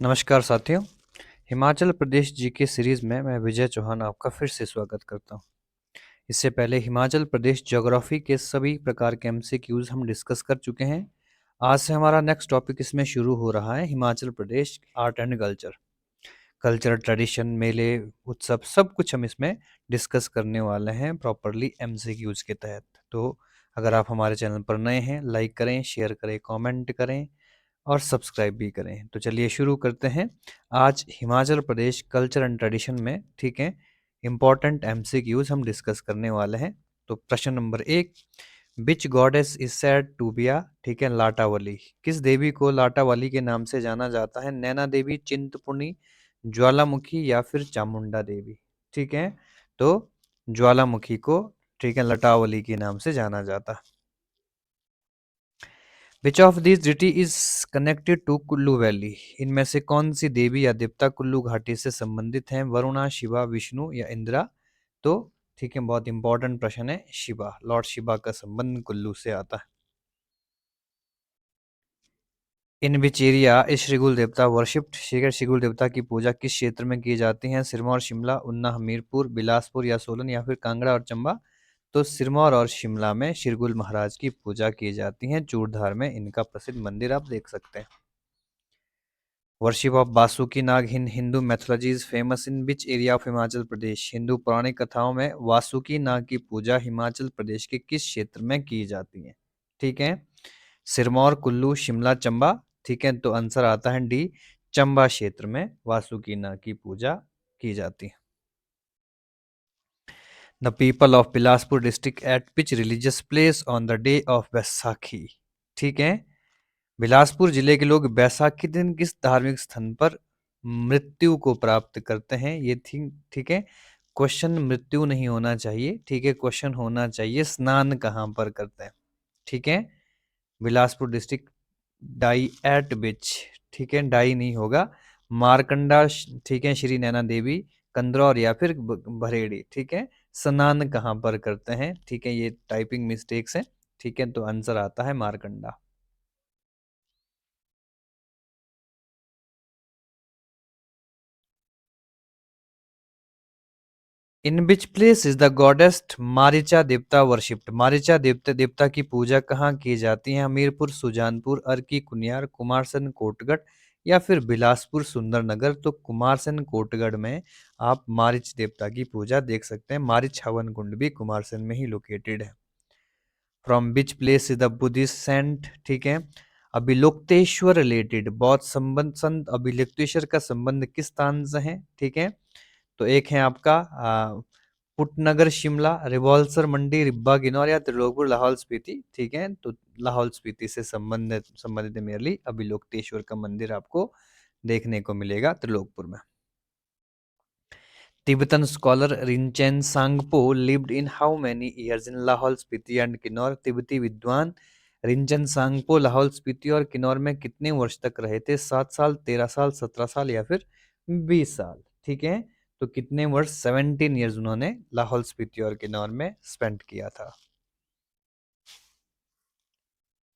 नमस्कार साथियों। Himachal Pradesh GK series में मैं विजय चौहान आपका फिर से स्वागत करता हूं। इससे पहले हिमाचल प्रदेश ज्योग्राफी के सभी प्रकार के एमसीक्यूज हम डिस्कस कर चुके हैं। आज से हमारा नेक्स्ट टॉपिक इसमें शुरू हो रहा है, Himachal Pradesh art and culture. Culture, tradition, मेले, उत्सव, सब कुछ हम इसमें डिस्कस करने वाले हैं प्रॉपरली एमसीक्यूज के तहत। तो अगर आप हमारे चैनल पर नए हैं, लाइक करें, शेयर करें, कमेंट करें और सब्सक्राइब भी करें। तो चलिए शुरू करते हैं। आज Himachal Pradesh culture and tradition में, ठीक है, इंपॉर्टेंट एमसीक्यूज हम डिस्कस करने वाले हैं। तो प्रश्न number 1, which goddess is said to be a, ठीक है, लाटावली। किस देवी को लाटावली के नाम से जाना जाता है? नैना देवी, चिंतपूर्णी, ज्वालामुखी या फिर चामुंडा देवी? ठीक है, तो ज्वालामुखी को, ठीक है, लटावली के नाम से जाना जाता है। Which of this deity is connected to Kullu valley? इनमें से कौन सी देवी या देवता कुल्लू घाटी से संबंधित हैं? वरुणा, शिवा, विष्णु या इंदिरा? तो ठीक है, बहुत इंपॉर्टेंट प्रश्न है। शिवा, लॉर्ड शिवा का संबंध कुल्लू से आता है। इन विच एरिया इस श्रीगुल देवता वर्शिप्ड? श्रीगुल देवता की पूजा किस क्षेत्र में की जाती है? सिरमौर, शिमला, ऊना, हमीरपुर, बिलासपुर या सोलन या फिर कांगड़ा और चंबा? तो सिरमौर और शिमला में श्रीगुल महाराज की पूजा की जाती है। चूड़धार में इनका प्रसिद्ध मंदिर आप देख सकते हैं। Worship of Basuki Nag in Hindu mythology is famous in which area of Himachal Pradesh? Hindu पौराणिक कथाओं में वासुकी नाग की पूजा हिमाचल प्रदेश के किस क्षेत्र में की जाती है? ठीक है, सिरमौर, कुल्लू, शिमला, चंबा। ठीक है, तो आंसर आता है डी, चंबा क्षेत्र में वासुकी नाग की पूजा की जाती है। The people of Bilaspur district eight which religious place on the day of Baisakhi? ठीक है, बिलासपुर जिले के लोग बैसाखी दिन किस धार्मिक स्थल पर मृत्यु को प्राप्त करते हैं? ये थी, ठीक है, क्वेश्चन मृत्यु नहीं होना चाहिए, ठीक है, क्वेश्चन होना चाहिए स्नान कहाँ पर करते हैं। ठीक है, बिलासपुर डिस्ट्रिक्ट डाई एट बिच, ठीक है, डाई नहीं होगा, मारकंडा, ठीक है, श्री नैना देवी, कंदरौर या फिर भरेड़ी। ठीक है, स्नान कहाँ पर करते हैं? ठीक है, ये टाइपिंग मिस्टेक्स है। ठीक है, तो आंसर आता है Markanda. In which place is the goddess Maricha देवता वर्शिप्ड? मारिचा देवता की पूजा कहाँ की जाती है? हमीरपुर, सुजानपुर, अर्की, कुनियार, कुमारसैन, कोटगढ़ या फिर बिलासपुर, सुंदरनगर? तो कुमारसैन, कोटगढ़ में आप मारिच देवता की पूजा देख सकते हैं। मारिच हवन कुंड भी कुमारसैन में ही लोकेटेड है। From which place is the Buddhist saint? ठीक है, अभिलोक्तेश्वर रिलेटेड, बौद्ध संबंध, संत अभिलोक्तेश्वर का संबंध किस स्थान से है? ठीक है, तो एक है आपका पुटनगर, शिमला, रिवाल्सर मंडी, रिब्बा, किन्नौर या त्रिलोकपुर, लाहौल स्पीति? ठीक है, तो लाहौल स्पीति से संबंधित मेरली अभिलोक्तेश्वर का मंदिर आपको देखने को मिलेगा त्रिलोकपुर में। Tibetan scholar Rinchen Sangpo lived in how many years in Lahaul Spiti and Kinnaur? तिब्बती विद्वान रिंचन सांगपो लाहौल स्पीति और किन्नौर में कितने वर्ष तक रहे थे? 7 साल, 13 साल, 17 साल या फिर 20 साल? ठीक है, तो कितने वर्ष? 17 ईयर्स उन्होंने लाहौल स्पीति और किन्नौर में स्पेंड किया था।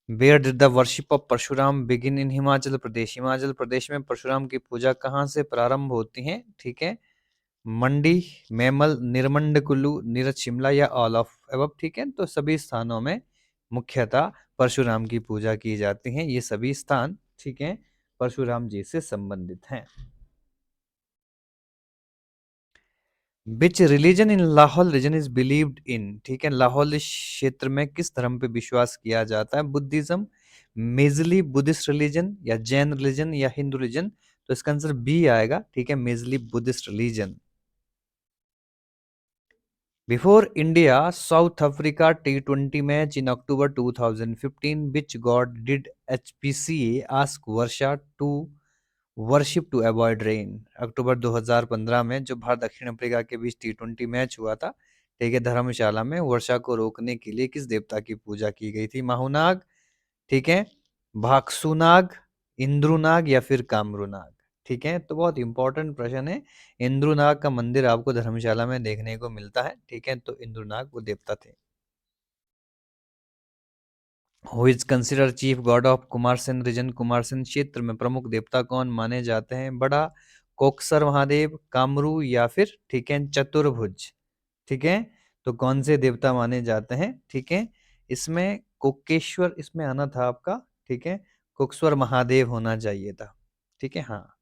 Where did the worship of Parshuram begin in Himachal Pradesh? Himachal Pradesh में परशुराम की पूजा कहाँ से प्रारंभ होती है? ठीक है, मंडी, मैमल, निरमंड कुल्लू, नीरज, शिमला या ऑल ऑफ एबव? ठीक है, तो सभी स्थानों में मुख्यतः परशुराम की पूजा की जाती है। ये सभी स्थान, ठीक है, परशुराम जी से संबंधित हैं। Which religion in Lahaul region is believed in? ठीक है, लाहौल क्षेत्र में किस धर्म पे विश्वास किया जाता है? बुद्धिज्म, मेजली बुद्धिस्ट रिलीजन या जैन रिलीजन या हिंदू रिलीजन? तो इसका आंसर बी आएगा। ठीक है, mainly Buddhist religion. Before India South Africa T20 match in October 2015, which god did HPCA ask Varsha to worship to avoid rain? अक्टूबर 2015 में जो भारत दक्षिण अफ्रीका के बीच T20 मैच हुआ था, ठीक है, धर्मशाला में, वर्षा को रोकने के लिए किस देवता की पूजा की गई थी? माहुनाग, ठीक है, भागसुनाग, इंद्रुनाग या फिर कामरूनाग? ठीक है, तो बहुत इंपॉर्टेंट प्रश्न है। इंद्रुनाग का मंदिर आपको धर्मशाला में देखने को मिलता है। ठीक है, तो इंद्रुनाग वो देवता थे। Who is consider chief god of Kumarsen region, Kumarsen क्षेत्र में प्रमुख देवता कौन माने जाते हैं? बड़ा, कोकसर महादेव, कामरू, या फिर ठीक है चतुर्भुज। ठीक है, तो कौन से देवता माने जाते हैं? ठीक है, इसमें कोकेश्वर इसमें आना था आपका। ठीक है, कोकेश्वर महादेव होना चाहिए था। ठीक है, हाँ,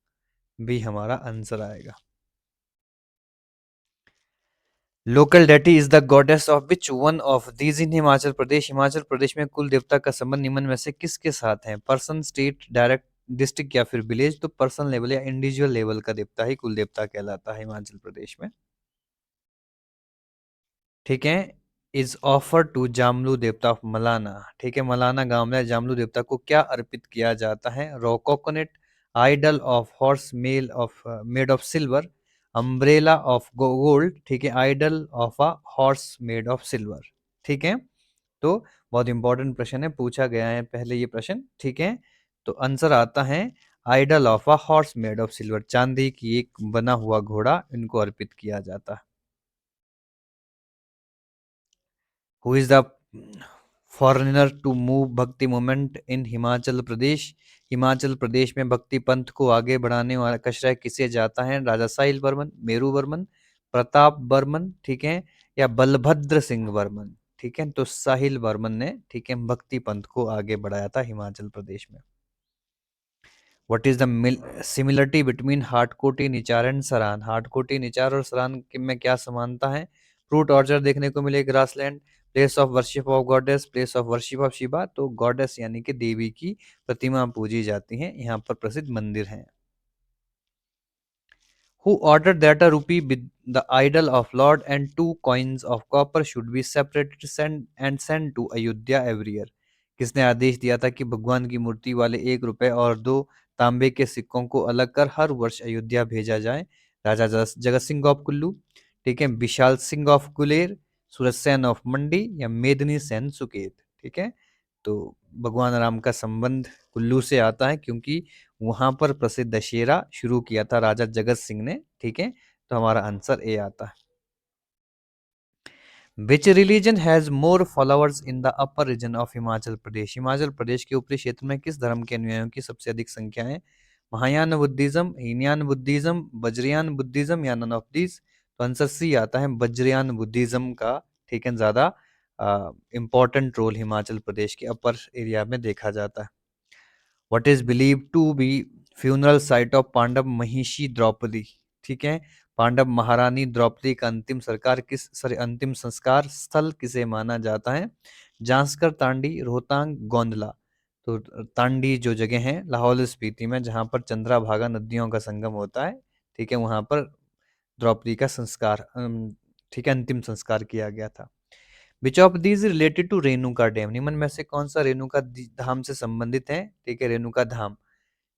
बी हमारा आंसर आएगा। Local deity is the goddess of which one of these in Himachal Pradesh, Himachal Pradesh में कुल देवता का संबंध निम्न में से किसके साथ है? पर्सन, स्टेट, डायरेक्ट, डिस्ट्रिक्ट या फिर विलेज? तो पर्सन लेवल या इंडिविजुअल लेवल का देवता ही कुल देवता कहलाता है हिमाचल प्रदेश में। ठीक है, इज ऑफर टू जामलू देवता ऑफ मलाना। ठीक है, मलाना गांव में जामलू देवता को क्या अर्पित किया जाता है? Raw coconut, idol of horse male of made of silver, umbrella of gold, ठीक है, idol of a horse made of silver. ठीक है, तो बहुत इंपॉर्टेंट प्रश्न है, पूछा गया है पहले ये प्रश्न। ठीक है, तो आंसर आता है idol of a horse made of silver, चांदी की एक बना हुआ घोड़ा इनको अर्पित किया जाता है। Who is the foreigner to move bhakti movement in Himachal Pradesh, Himachal Pradesh में भक्ति पंथ को आगे बढ़ाने वाला का श्रेय किसे जाता है? राजा साहिल वर्मन, मेरू वर्मन, प्रताप वर्मन, ठीक है, या बलभद्र सिंह वर्मन? ठीक है, तो साहिल वर्मन ने ठीक है भक्ति पंथ को आगे बढ़ाया था हिमाचल प्रदेश में। What is the similarity between Hatkoti, Nichar and सरान? हाटकोटी, निचार और सरान में क्या समानता है? फ्रूट ऑर्चर्ड देखने को मिले, grassland, place of worship of goddess, place of worship of Shiva. तो गॉडेस यानी कि देवी की प्रतिमा पूजी जाती है, यहाँ पर प्रसिद्ध मंदिर हैं। Who ordered that a rupee with the idol of Lord and two coins of copper should be separated and sent to Ayodhya every year? किसने आदेश दिया था कि भगवान की मूर्ति वाले 1 रुपए और 2 तांबे के सिक्कों को अलग कर हर वर्ष अयोध्या भेजा जाए? राजा जगत सिंह ऑफ कुल्लू, ठीक है, विशाल सिंह ऑफ गुलेर, सूरज सेन ऑफ मंडी, या मेदिनी सेन सुकेत? ठीक है, तो भगवान राम का संबंध कुल्लू से आता है क्योंकि वहां पर प्रसिद्ध दशहरा शुरू किया था राजा जगत सिंह ने। ठीक है, तो हमारा आंसर ए आता है। Which religion has more followers in the upper region of Himachal Pradesh, Himachal Pradesh के ऊपरी क्षेत्र में किस धर्म के अनुयायियों की सबसे अधिक संख्या है? Mahayana Buddhism, Hinayana Buddhism, Vajrayana Buddhism, या नन ऑफ दीज? तो आंसर सी आता है, वज्रयान बुद्धिज्म का ठीक है ज्यादा इंपॉर्टेंट रोल हिमाचल प्रदेश के अपर एरिया में देखा जाता है। What is believe to be funeral site of Pandav महिषी द्रौपदी? ठीक है, पांडव महारानी द्रौपदी का अंतिम संस्कार स्थल किसे माना जाता है? जांस्कर, तांडी, रोहतांग, गोंदला? तो तांडी जो जगह है लाहौल स्पीति में जहां पर चंद्रभागा नदियों का संगम होता है, ठीक है, वहां पर द्रौपदी का संस्कार ठीक है अंतिम संस्कार किया गया था। Which of these related to Renuka dam, निम्न में से कौन सा रेणुका धाम से संबंधित है? ठीक है, रेणुका धाम,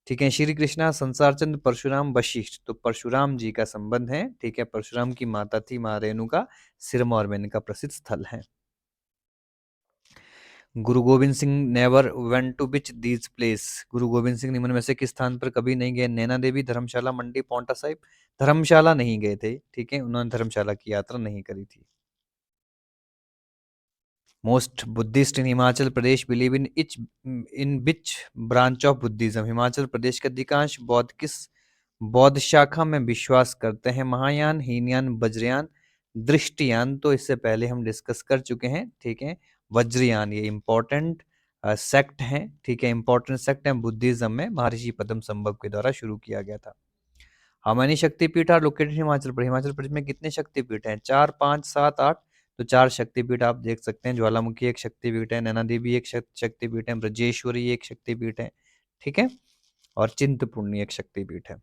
ठीक है, श्री कृष्णा, संसार चंद्र, परशुराम, वशिष्ठ? तो परशुराम जी का संबंध है। ठीक है, परशुराम की माता थी माँ रेणुका, सिरमौर में इनका प्रसिद्ध स्थल है। Guru Gobind Singh never went to which these place, Guru Gobind Singh निम्न में से किस स्थान पर कभी नहीं गए? नैना देवी, धर्मशाला, मंडी, पौंटा साहिब? धर्मशाला नहीं गए थे, ठीक है, उन्होंने धर्मशाला की यात्रा नहीं करी थी। Most Buddhist in Himachal Pradesh believe in which branch of Buddhism, Himachal Pradesh के अधिकांश बौद्ध किस बौद्ध शाखा में विश्वास करते हैं? महायान, हीनयान, वज्रयान, दृष्टियान? तो इससे पहले हम डिस्कस कर चुके हैं। ठीक है, वज्रयान ये इंपॉर्टेंट सेक्ट है, ठीक है, इंपॉर्टेंट सेक्ट है बुद्धिज्म में, महर्षि पद्म संभव के द्वारा शुरू किया गया था। हाउ मेनी शक्तिपीठ आर लोकेटेड हिमाचल प्रदेश, हिमाचल प्रदेश में कितने शक्तिपीठ हैं? 4, 5, 7, 8? तो 4 शक्तिपीठ आप देख सकते हैं, ज्वालामुखी एक शक्तिपीठ है, नैना देवी एक शक्तिपीठ है, ब्रजेश्वरी एक शक्तिपीठ है, ठीक है, और चिंतपूर्णी एक शक्तिपीठ है।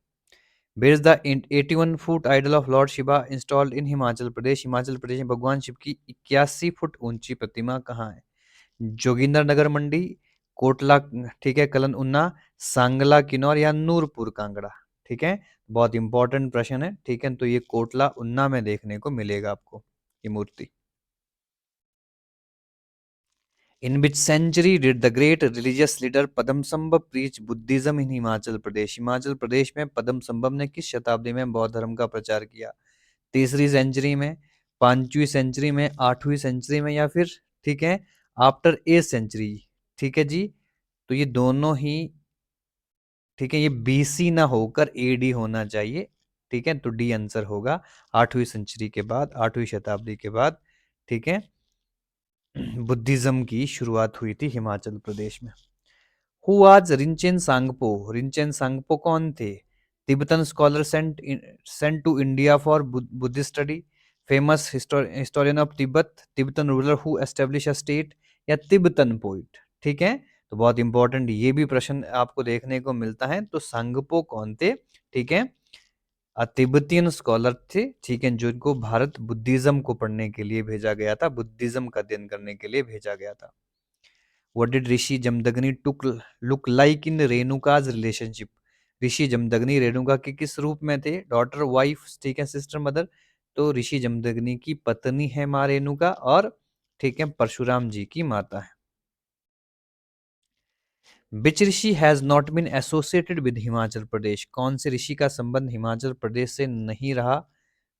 Where is the 81 foot idol of lord Shiva installed in Himachal Pradesh, Himachal Pradesh में भगवान शिव की 81 फुट ऊंची प्रतिमा कहाँ है? जोगिंदर नगर मंडी, कोटला, ठीक है, कलन उन्ना, सांगला किन्नौर, या नूरपुर कांगड़ा? ठीक है, बहुत इंपॉर्टेंट प्रश्न है, ठीक है, तो ये कोटला उन्ना में देखने को मिलेगा आपको ये मूर्ति। In which century did the great religious leader Padmasambhava preach Buddhism in Himachal Pradesh, Himachal Pradesh में पद्मसंभव ने किस शताब्दी में बौद्ध धर्म का प्रचार किया? 3री सेंचुरी में, 5वीं सेंचुरी में, 8वीं सेंचुरी में, या फिर ठीक है आफ्टर 8th सेंचुरी? ठीक है जी। तो ये दोनों ही, ठीक है, ये BC ना होकर AD होना चाहिए। ठीक है, तो डी आंसर होगा। 8वीं सेंचुरी के बाद, 8वीं शताब्दी के बाद, ठीक है, बुद्धिज्म की शुरुआत हुई थी हिमाचल प्रदेश में। हु आज रिंचेन सांगपो? रिंचेन सांगपो कौन थे? Tibetan scholar sent to India for Buddhist study, famous historian of Tibet, Tibetan ruler who establish a state, या तिब्बतन पोइट। ठीक है, तो बहुत इंपॉर्टेंट ये भी प्रश्न आपको देखने को मिलता है। तो सांगपो कौन थे? ठीक है, तिब्बतियन स्कॉलर थे, ठीक है, जिनको भारत बुद्धिज्म को पढ़ने के लिए भेजा गया था, बुद्धिज्म का अध्ययन करने के लिए भेजा गया था। What did Rishi Jamadagni took look like in रेणुका's relationship? ऋषि जमदग्नि रेणुका के किस रूप में थे? डॉटर, वाइफ, ठीक है, सिस्टर, मदर। तो ऋषि जमदग्नि की पत्नी है माँ रेणुका, और ठीक है, परशुराम जी की माता है। Which ऋषि has not been associated with Himachal Pradesh? कौन से ऋषि का संबंध हिमाचल प्रदेश से नहीं रहा?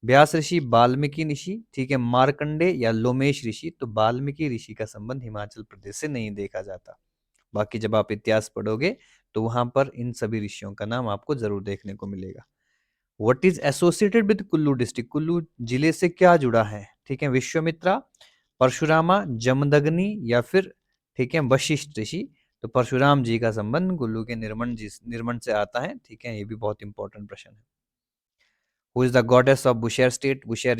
व्यास ऋषि, वाल्मीकि ऋषि, ठीक है, मार्कंडे या लोमेश ऋषि। तो वाल्मीकि ऋषि का संबंध हिमाचल प्रदेश से नहीं देखा जाता। बाकी जब आप इतिहास पढ़ोगे तो वहां पर इन सभी ऋषियों का नाम आपको जरूर देखने को मिलेगा। What is associated with Kullu district? Kullu जिले से क्या जुड़ा है? ठीक है, विश्वामित्रा, परशुरामा, जमदग्नि, या फिर ठीक है, वशिष्ठ ऋषि। तो परशुराम जी का संबंध कुल्लू के निर्मण से आता है। ठीक है, ये भी बहुत इंपॉर्टेंट प्रश्न है। Who is the goddess of Bushehr state? Bushehr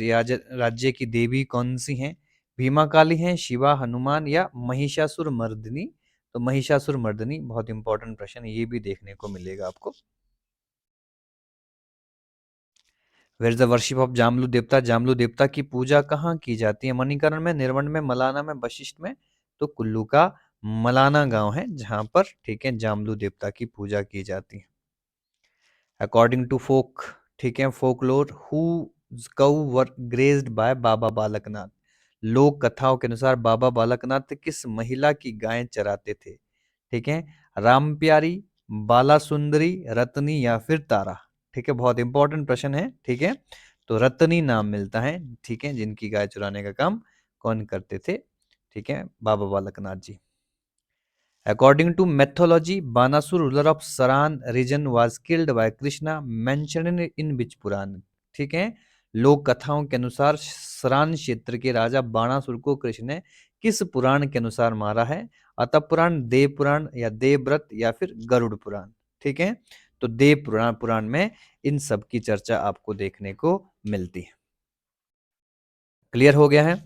राज्य की देवी कौन सी हैं? भीमा काली हैं, शिवा, हनुमान, या महिषासुर मर्दिनी? तो महिषासुर मर्दिनी, बहुत इंपॉर्टेंट प्रश्न, ये भी देखने को मिलेगा आपको। Where is the worship of Jamlu देवता? जामलू देवता की पूजा कहाँ की जाती है? मणिकर्ण में, निर्मंड में, मलाना में, वशिष्ठ में? तो कुल्लू का मलाना गांव है जहां पर, ठीक है, जामलू देवता की पूजा की जाती है। अकॉर्डिंग टू फोक, ठीक है, फोकलोर, हु कौ वर ग्रेज्ड बाय बाबा बालकनाथ? लोक कथाओं के अनुसार बाबा बालकनाथ किस महिला की गायें चराते थे? ठीक है, राम प्यारी, बाला सुंदरी, रत्नी, या फिर तारा? ठीक है, बहुत इंपॉर्टेंट प्रश्न है। ठीक है, तो रत्नी नाम मिलता है, ठीक है, जिनकी गाय चुराने का काम कौन करते थे? ठीक है, Baba Balaknath ji. According to mythology, Banasur, ruler of Saran region, was killed by Krishna, mentioned in which पुराण? ठीक है, लोक कथाओं के अनुसार सरान क्षेत्र के राजा बाणासुर को कृष्ण ने किस पुराण के अनुसार मारा है? अतः पुराण, देव पुराण, या देवव्रत, या फिर गरुड़ पुराण? ठीक है, तो देव पुराण में इन सब की चर्चा आपको देखने को मिलती है। क्लियर हो गया है?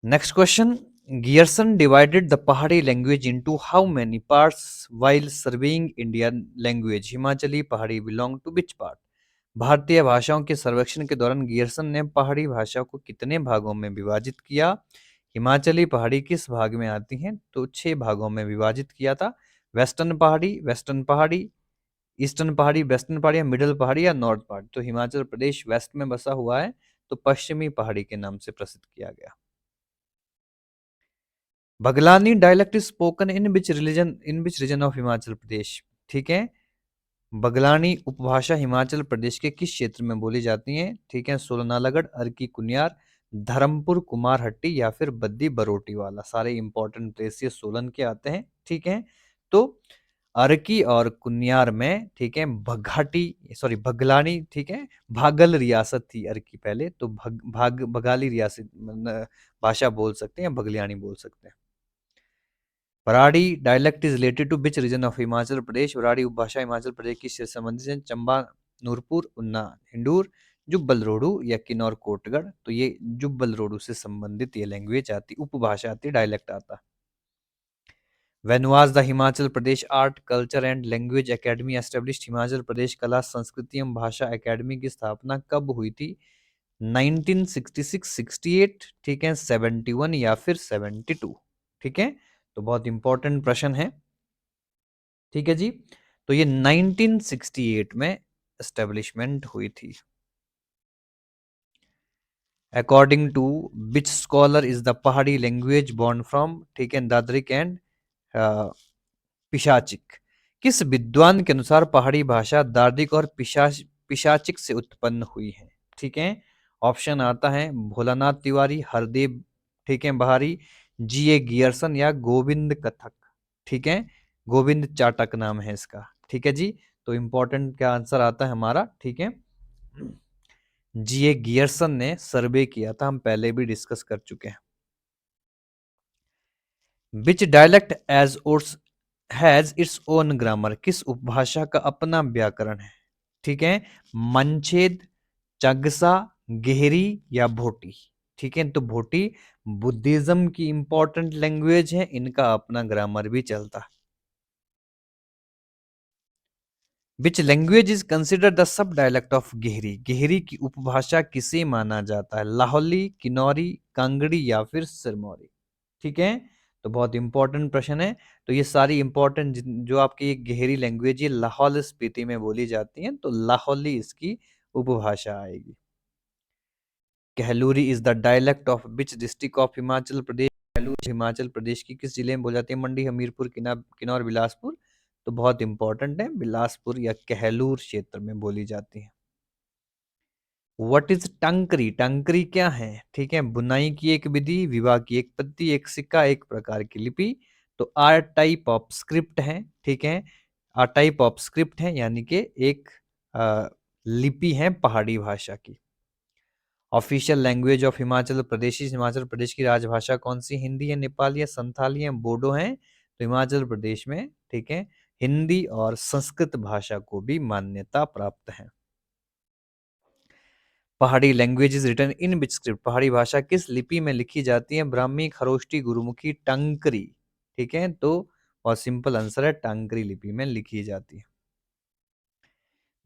Next question, Grierson divided the Pahari language into how many parts while surveying Indian language? Himachali पहाड़ी belong to which part? भारतीय भाषाओं के सर्वेक्षण के दौरान गियर्सन ने पहाड़ी भाषा को कितने भागों में विभाजित किया? हिमाचली पहाड़ी किस भाग में आती हैं? तो 6 भागों में विभाजित किया था। वेस्टर्न पहाड़ी, वेस्टर्न पहाड़ी, ईस्टर्न पहाड़ी, वेस्टर्न पहाड़ी, या मिडिल पहाड़ी, या नॉर्थ पहाड़ी? तो हिमाचल प्रदेश वेस्ट में बसा हुआ है, तो पश्चिमी पहाड़ी के नाम से प्रसिद्ध किया गया। Baghlani dialect is spoken in which region of Himachal Pradesh? ठीक है, बगलानी उपभाषा हिमाचल प्रदेश के किस क्षेत्र में बोली जाती है? ठीक है, सोलनालागढ़, अर्की, कुनियार, धर्मपुर, कुमारहट्टी, या फिर बद्दी बरोटी वाला? सारे इंपॉर्टेंट प्लेस ये सोलन के आते हैं। ठीक है, तो अर्की और कुनियार में, ठीक है, बगलानी, ठीक है, भागल रियासत थी अर्की पहले, तो बगाली रियासत भाषा बोल सकते हैं, बगलियानी बोल सकते हैं। Paradi dialect is related to which region of Himachal Pradesh? Paradi उपभाषा हिमाचल प्रदेश की से संबंधित है। चंबा, नूरपुर, उन्ना, हिंडूर, जुब्बल रोडू, या किन्नौर कोटगढ़? तो ये जुब्बल रोडू से संबंधित ये लैंग्वेज आती, उपभाषा आती, डायलेक्ट आता। When was the Himachal Pradesh art, culture and language academy established? Himachal Pradesh कला, संस्कृति एवं भाषा एकेडमी की स्थापना कब हुई थी? 1966, 68, ठीक है, 71, या फिर 72? ठीक है, तो बहुत इंपॉर्टेंट प्रश्न है। ठीक है जी, तो ये 1968 में एस्टेब्लिशमेंट हुई थी। According to which scholar is the Pahari language born from? ठीक है, दादरिक एंड पिशाचिक? किस विद्वान के अनुसार पहाड़ी भाषा दार्दिक और पिशाचिक से उत्पन्न हुई है? ठीक है, ऑप्शन आता है भोलानाथ तिवारी, हरदेव, ठीक है, बहारी, GA गियर्सन या गोविंद कथक, ठीक है, गोविंद चाटक नाम है इसका, ठीक है जी। तो इंपॉर्टेंट क्या आंसर आता है हमारा, ठीक है, GA गियर्सन ने सर्वे किया था, हम पहले भी डिस्कस कर चुके हैं। Which dialect has its own grammar, किस उपभाषा का अपना व्याकरण है, ठीक है, मनछेद, चगसा, गेहरी या भोटी, ठीक है। तो भोटी बुद्धिज्म की इंपॉर्टेंट लैंग्वेज है, इनका अपना ग्रामर भी चलता है। Which language is considered the sub dialect of Gehry, Gehry की उपभाषा किसे माना जाता है, लाहौली, किन्नौरी, कांगड़ी या फिर सिरमौरी, ठीक है। तो बहुत इंपॉर्टेंट प्रश्न है। तो ये सारी इंपॉर्टेंट जो आपकी ये गहरी लैंग्वेज ये लाहौल स्पीति में बोली जाती है, तो लाहौली इसकी उपभाषा आएगी। Kahluri is the dialect of which district of Himachal Pradesh, Kahluri Himachal Pradesh की किस जिले में बोली जाती है, मंडी, हमीरपुर, किन्नौर, बिलासपुर। तो बहुत इंपॉर्टेंट है, बिलासपुर या कहलूर क्षेत्र में बोली जाती है। व्हाट इज टंकरी, टंकरी क्या है, ठीक है, बुनाई की एक विधि, विवाह की एक पद्धति, एक सिक्का, एक प्रकार की लिपि। तो आर टाइप ऑफ स्क्रिप्ट है, ठीक है, आर टाइप ऑफ स्क्रिप्ट है, यानी कि एक लिपि है पहाड़ी भाषा की। Official language of Himachal Pradesh, Himachal Pradesh की राजभाषा कौन सी, हिंदी है, नेपाली है, संथाली है, बोडो है। तो हिमाचल प्रदेश में, ठीक है, हिंदी और संस्कृत भाषा को भी मान्यता प्राप्त है। Pahari language is written in which script, Pahari भाषा किस लिपि में लिखी जाती है, ब्राह्मी, खरोष्टी, गुरुमुखी, टंकरी, ठीक है। तो और सिंपल आंसर है टंकरी लिपि में लिखी जाती है।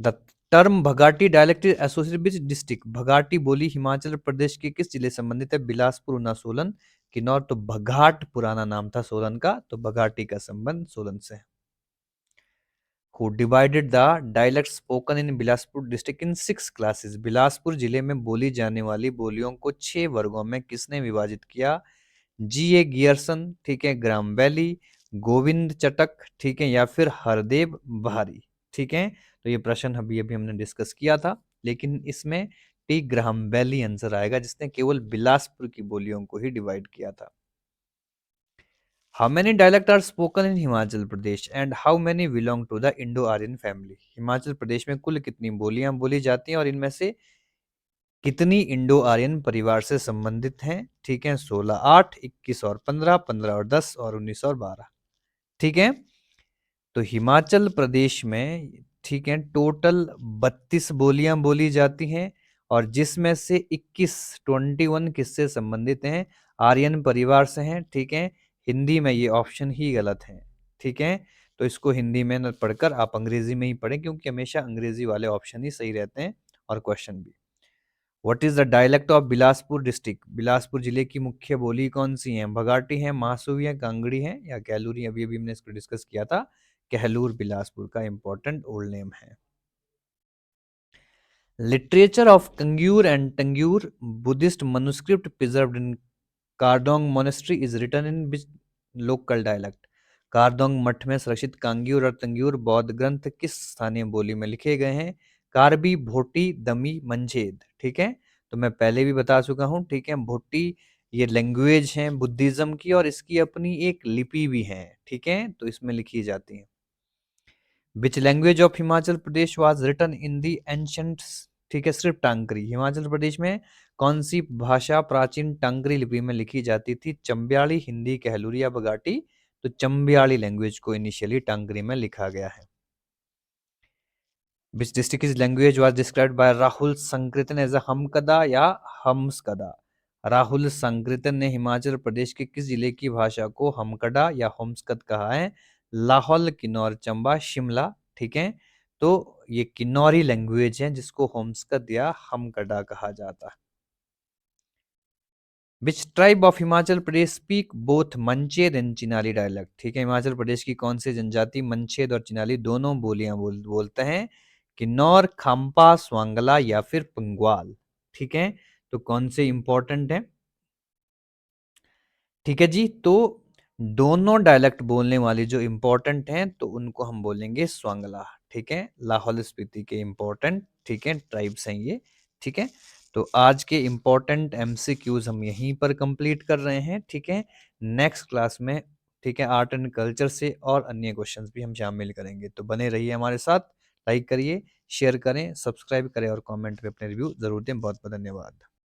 The term Bhagati dialect is associated which district, Bhagati बोली हिमाचल प्रदेश के किस जिले से संबंधित है, बिलासपुर, ऊना, सोलन, किन्नौर। तो भगाट पुराना नाम था सोलन का, तो भगाटी का संबंध सोलन से है। Who divided the dialects spoken in Bilaspur district in 6 classes, Bilaspur जिले में बोली जाने वाली बोलियों को 6 वर्गों में किसने विभाजित किया, GA गियर्सन, ठीक है, ग्राम वैली, गोविंद चटक, ठीक है, या फिर हरदेव बहारी, ठीक है। तो ये प्रश्न अभी अभी हमने डिस्कस किया था, लेकिन इसमें टी ग्राम वैली आंसर आएगा, जिसने केवल बिलासपुर की बोलियों को ही डिवाइड किया था। How many dialect are spoken in Himachal Pradesh and how many belong to the Indo Aryan family, Himachal Pradesh में कुल कितनी बोलियां बोली जाती हैं और इनमें से कितनी इंडो आर्यन परिवार से संबंधित हैं, ठीक है। 16, 8, 21 और 15, 15 और 10 और 19 और 12, ठीक है। तो हिमाचल प्रदेश में, ठीक है, टोटल 32 बोलियां बोली जाती हैं और जिसमें से 21 किससे संबंधित हैं, आर्यन परिवार से हैं, ठीक है। हिंदी में ये ऑप्शन ही गलत है, ठीक है। तो इसको हिंदी में न पढ़कर आप अंग्रेजी में ही पढ़ें, क्योंकि हमेशा अंग्रेजी वाले ऑप्शन ही सही रहते हैं और क्वेश्चन भी। What is the dialect of Bilaspur district, Bilaspur जिले की मुख्य बोली कौन सी है, भगाटी है, मासूवी है, कांगड़ी है या कहलूरी, अभी अभी हमने इसको डिस्कस किया था, कहलूर बिलासपुर का इंपॉर्टेंट ओल्ड नेम है। Literature of Kangyur and Tangyur Buddhist manuscript preserved in Kardong monastery is written in which local dialect, Kardong मठ में सुरक्षित कांग्यूर और तंग्यूर बौद्ध ग्रंथ किस स्थानीय बोली में लिखे गए हैं, कार्बी, भोटी, दमी, मंझेद, ठीक है। तो मैं पहले भी बता चुका हूं, ठीक है, भोटी ये लैंग्वेज है बुद्धिज्म की और इसकी अपनी एक लिपि भी है, ठीक है, तो इसमें लिखी जाती है। Which language of Himachal Pradesh was written in the ancient, ठीक है, सिर्फ टांकरी, हिमाचल प्रदेश में कौन सी भाषा प्राचीन टांकरी लिपि में लिखी जाती थी, चंबियाली, हिंदी, कहलूरी या बगाटी। तो चंबियाली लैंग्वेज को इनिशियली टांकरी में लिखा गया है। Which district is language was described by Rahul Sankrityayan as a Hamkada या हमस्कदा, राहुल संकृतन ने हिमाचल प्रदेश के किस जिले की भाषा को हमकड़ा या होम्सकद कहा है, लाहौल, किन्नौर, चंबा, शिमला, ठीक है। तो ये किन्नौरी लैंग्वेज है जिसको होम्सकद या हमकड़ा कहा जाता है। Which tribe of Himachal Pradesh speak both Manchad and Chinali dialect, ठीक है, हिमाचल प्रदेश की कौन सी जनजाति मंचेद और चिनाली दोनों बोलियां बोलते हैं, किन्नौर, खाम्पा, स्वांगला या फिर पंगवाल, ठीक है। तो कौन से इंपॉर्टेंट है, ठीक है जी। तो दोनों डायलेक्ट बोलने वाले जो इंपॉर्टेंट हैं तो उनको हम बोलेंगे स्वांगला, ठीक है, लाहौल स्पीति के इंपॉर्टेंट, ठीक है, ट्राइब्स हैं ये, ठीक है, तो आज के इम्पोर्टेंट एमसीक्यूज हम यहीं पर कंप्लीट कर रहे हैं। ठीक है, नेक्स्ट क्लास में, ठीक है, आर्ट एंड कल्चर से और अन्य क्वेश्चंस भी हम शामिल करेंगे। तो बने रहिए हमारे साथ, लाइक करिए, शेयर करें, सब्सक्राइब करें और कमेंट में अपने रिव्यू जरूर दें। बहुत बहुत धन्यवाद।